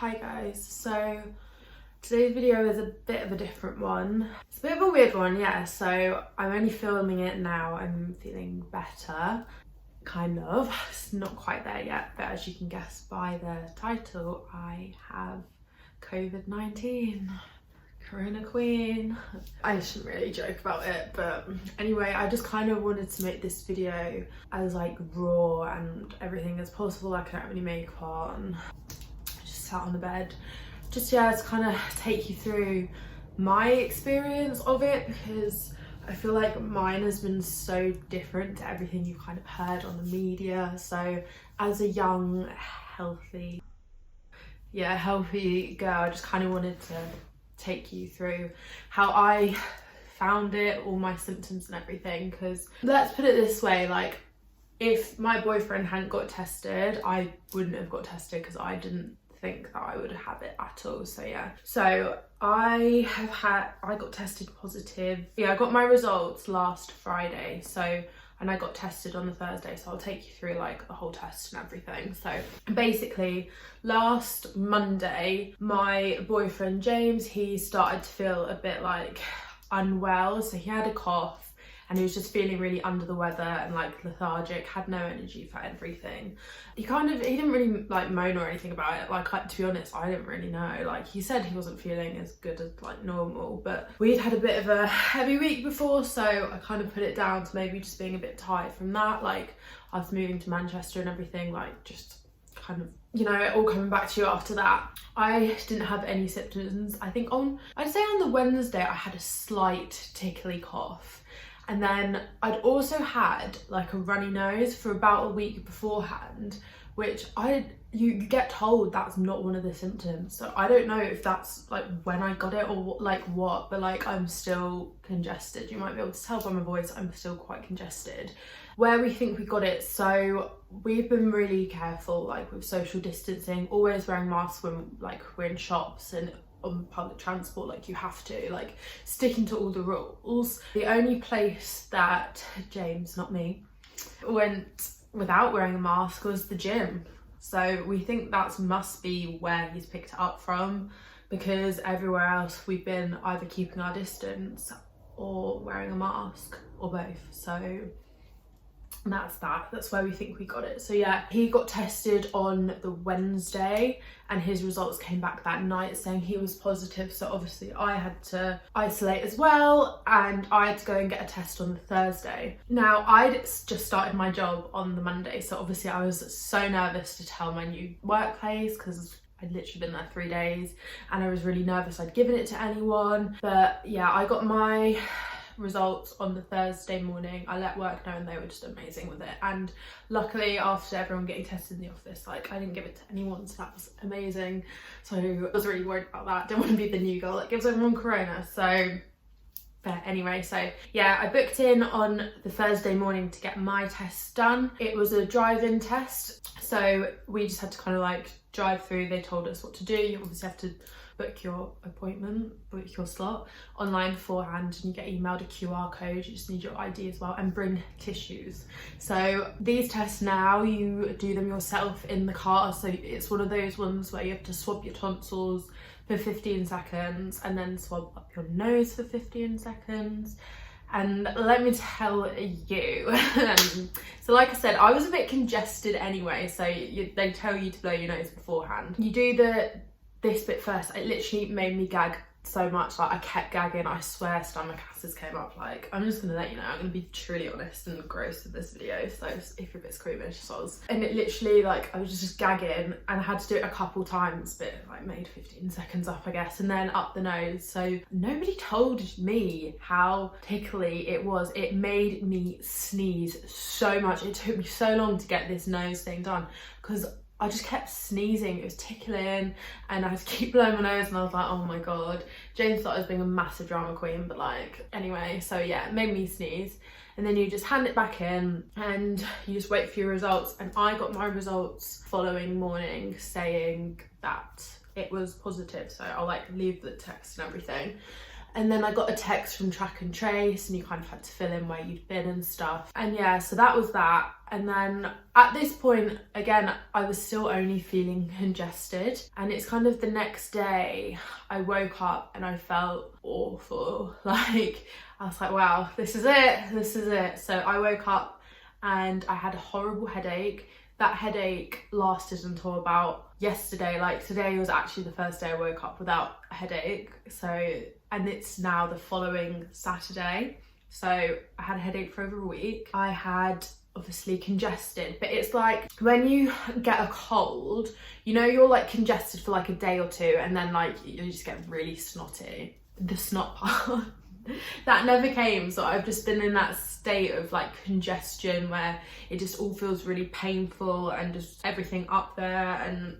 Hi guys, so today's video is a bit of a different one. It's a bit of a weird one, yeah, so I'm only filming it now. I'm feeling better, kind of. It's not quite there yet, but as you can guess by the title, I have COVID-19. Corona Queen. I shouldn't really joke about it, but anyway, I just kind of wanted to make this video as like raw and everything as possible. I couldn't have any makeup on. Sat on the bed, just to kind of take you through my experience of it, because I feel like mine has been so different to everything you've kind of heard on the media. So as a young healthy girl, I just kind of wanted to take you through how I found it, all my symptoms and everything, because let's put it this way, like if my boyfriend hadn't got tested, I wouldn't have got tested because I didn't think that I would have it at all. So yeah, so I got tested positive. Yeah, I got my results last Friday, so, and I got tested on the Thursday, so I'll take you through like the whole test and everything. So basically last Monday, my boyfriend James, he started to feel a bit like unwell. So he had a cough and he was just feeling really under the weather and like lethargic, had no energy for everything. He didn't really like moan or anything about it. Like, to be honest, I didn't really know. Like, he said he wasn't feeling as good as like normal, but we'd had a bbit of a heavy week before, so I kind of put it down to maybe just being a bit tired from that. Like, us moving to Manchester and everything, like just kind of, you know, it all coming back to you after that. I didn't have any symptoms. I think I'd say on the Wednesday, I had a slight tickly cough. And then I'd also had like a runny nose for about a week beforehand, which you get told that's not one of the symptoms. So I don't know if that's like when I got it or what, but like I'm still congested. You might be able to tell by my voice, I'm still quite congested. Where we think we got it, so we've been really careful like with social distancing, always wearing masks when like we're in shops and on public transport, like you have to, like sticking to all the rules. The only place that James, not me, went without wearing a mask was the gym. So we think that must be where he's picked it up from, because everywhere else we've been either keeping our distance or wearing a mask or both. So that's where we think we got it. So yeah, he got tested on the Wednesday and his results came back that night saying he was positive. So obviously I had to isolate as well, and I had to go and get a test on the Thursday. Now I'd just started my job on the Monday, so obviously I was so nervous to tell my new workplace because I'd literally been there 3 days and I was really nervous I'd given it to anyone. But yeah, I got my results on the Thursday morning. I let work know and they were just amazing with it, and luckily after everyone getting tested in the office, like I didn't give it to anyone, so that was amazing. So I was really worried about that. Didn't want to be the new girl that gives everyone corona. So but anyway, so yeah, I booked in on the Thursday morning to get my test done. It was a drive-in test, so we just had to kind of like drive through. They told us what to do. You obviously have to book your appointment, book your slot online beforehand, and you get emailed a QR code. You just need your ID as well and bring tissues. So these tests now, you do them yourself in the car. So it's one of those ones where you have to swab your tonsils for 15 seconds and then swab up your nose for 15 seconds. And let me tell you, so like I said, I was a bit congested anyway, so they tell you to blow your nose beforehand. You do this bit first. It literally made me gag so much, like I kept gagging. I swear stomach acids came up. Like, I'm just gonna let you know, I'm gonna be truly honest and gross with this video, so if you're a bit squeamish, soz. And it literally, like, I was just gagging and I had to do it a couple times, but it like made 15 seconds up, I guess, and then up the nose. So nobody told me how tickly it was. It made me sneeze so much. It took me so long to get this nose thing done because I just kept sneezing. It was tickling and I had to keep blowing my nose, and I was like, oh my god. James thought I was being a massive drama queen, but like, anyway, so yeah, it made me sneeze. And then you just hand it back in and you just wait for your results. And I got my results following morning saying that it was positive. So I'll like leave the text and everything. And then I got a text from Track and Trace, and you kind of had to fill in where you'd been and stuff. And yeah, so that was that. And then at this point, again, I was still only feeling congested. And it's kind of the next day, I woke up and I felt awful. Like, I was like, wow, this is it, this is it. So I woke up and I had a horrible headache. That headache lasted until about yesterday. Like, today was actually the first day I woke up without a headache. So, and it's now the following Saturday. So I had a headache for over a week. I had obviously congested, but it's like when you get a cold, you know, you're like congested for like a day or two, and then like you just get really snotty. The snot part. That never came, so I've just been in that state of like congestion where it just all feels really painful and just everything up there, and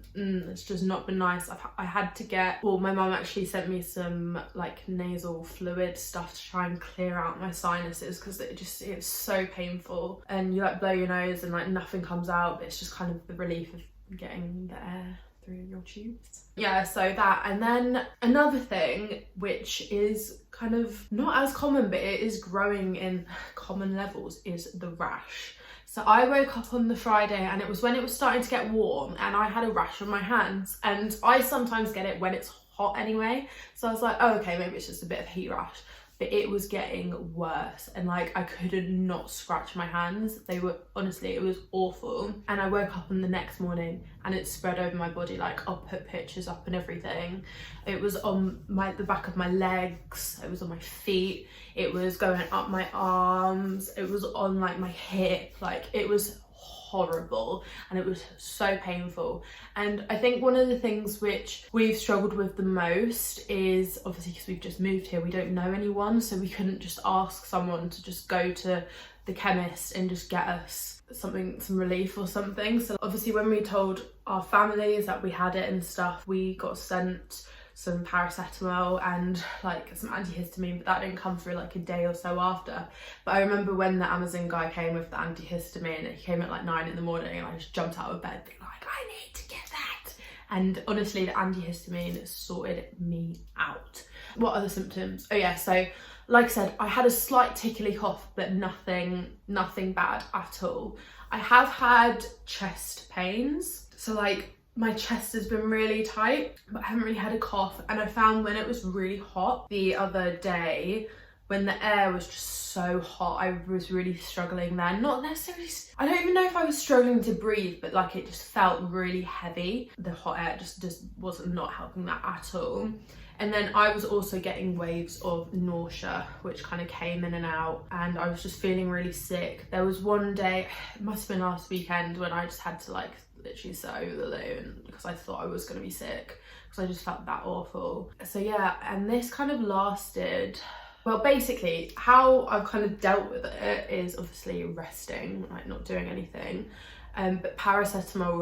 it's just not been nice. I had to get, well, my mum actually sent me some like nasal fluid stuff to try and clear out my sinuses, because it's so painful, and you like blow your nose and like nothing comes out, but it's just kind of the relief of getting the air through your tubes. Yeah, so that. And then another thing which is kind of not as common, but it is growing in common levels, is the rash. So I woke up on the Friday, and it was when it was starting to get warm, and I had a rash on my hands, and I sometimes get it when it's hot anyway, so I was like, oh, okay, maybe it's just a bit of heat rash. But it was getting worse, and like I could not scratch my hands. They were, honestly, it was awful. And I woke up on the next morning and it spread over my body. Like, I'll put pictures up and everything. It was on the back of my legs, it was on my feet, it was going up my arms, it was on like my hip. Like, it was horrible, and it was so painful. And I think one of the things which we've struggled with the most is, obviously because we've just moved here, we don't know anyone, so we couldn't just ask someone to just go to the chemist and just get us some relief or something. So obviously when we told our families that we had it and stuff, we got sent some paracetamol and like some antihistamine, but that didn't come through like a day or so after. But I remember when the Amazon guy came with the antihistamine, he came at like 9 in the morning, and I just jumped out of bed being like, I need to get that. And honestly, the antihistamine sorted me out. What other symptoms? Oh yeah, so like I said, I had a slight tickly cough, but nothing bad at all. I have had chest pains, so like my chest has been really tight, but I haven't really had a cough. And I found when it was really hot the other day, when the air was just so hot, I was really struggling then. Not necessarily, I don't even know if I was struggling to breathe, but like it just felt really heavy. The hot air just wasn't not helping that at all. And then I was also getting waves of nausea, which kind of came in and out, and I was just feeling really sick. There was one day, it must have been last weekend, when I just had to like literally sit over the loo, because I thought I was going to be sick, because I just felt that awful. So yeah, and this kind of lasted, well, basically how I've kind of dealt with it is obviously resting, like not doing anything. But paracetamol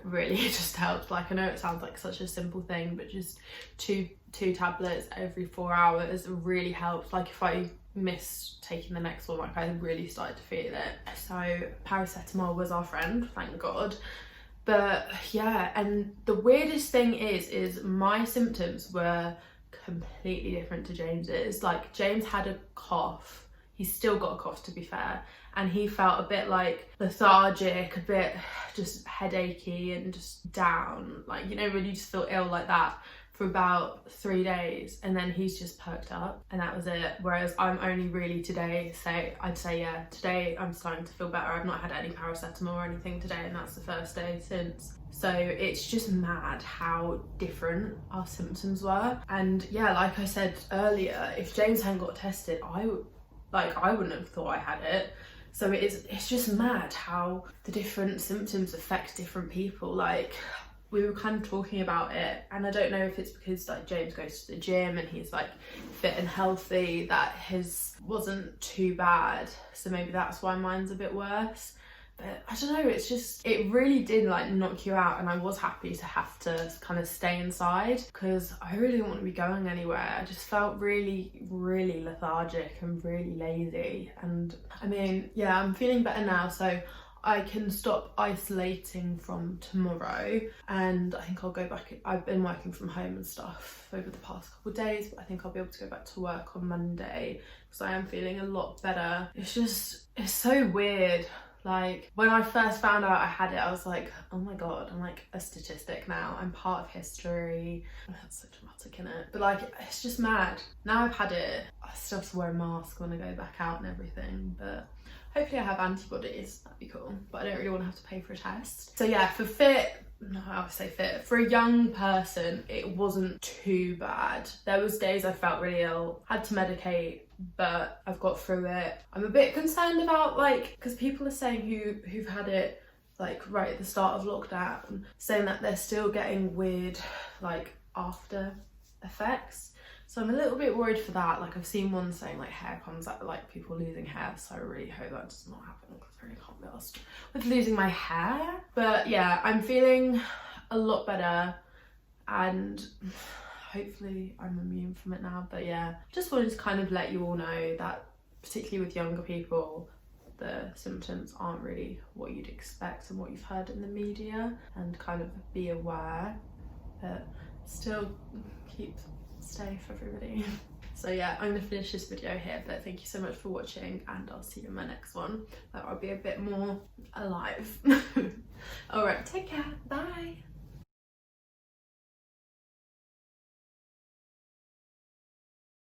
really just helps. Like, I know it sounds like such a simple thing, but just two tablets every 4 hours really helps. Like, if I missed taking the next one, like I really started to feel it. So paracetamol was our friend, thank God. But yeah, and the weirdest thing is my symptoms were completely different to James's. Like, James had a cough. He's still got a cough, to be fair, and he felt a bit like lethargic, a bit just headachy and just down, like, you know, when you just feel ill like that for about 3 days, and then he's just perked up, and that was it. Whereas I'm only really today, I'd say yeah, today I'm starting to feel better. I've not had any paracetamol or anything today, and that's the first day since. So it's just mad how different our symptoms were. And yeah, like I said earlier, if James hadn't got tested, I wouldn't have thought I had it. So it's just mad how the different symptoms affect different people. Like, we were kind of talking about it, and I don't know if it's because like James goes to the gym and he's like fit and healthy, that his wasn't too bad, so maybe that's why mine's a bit worse. But I don't know, it's just, it really did like knock you out, and I was happy to have to kind of stay inside because I really didn't want to be going anywhere. I just felt really lethargic and really lazy. And I mean, yeah, I'm feeling better now, so I can stop isolating from tomorrow, and I think I'll go back. I've been working from home and stuff over the past couple of days, but I think I'll be able to go back to work on Monday because I am feeling a lot better. It's so weird. Like, when I first found out I had it, I was like, oh my god, I'm like a statistic now. I'm part of history. That's so dramatic, innit? But like, it's just mad. Now I've had it, I still have to wear a mask when I go back out and everything, but hopefully I have antibodies. That'd be cool. But I don't really want to have to pay for a test. So yeah, for I would say fit. For a young person, it wasn't too bad. There was days I felt really ill, had to medicate, but I've got through it. I'm a bit concerned about, like, because people are saying who've had it like right at the start of lockdown, saying that they're still getting weird like after effects. So I'm a little bit worried for that. Like, I've seen one saying like hair comes out, like people losing hair, so I really hope that does not happen because I really can't be asked with losing my hair. But yeah, I'm feeling a lot better and hopefully I'm immune from it now. But yeah, just wanted to kind of let you all know that, particularly with younger people, the symptoms aren't really what you'd expect and what you've heard in the media, and kind of be aware, but still keep safe, everybody. So yeah, I'm gonna finish this video here, but thank you so much for watching, and I'll see you in my next one that I'll be a bit more alive. All right, take care, bye.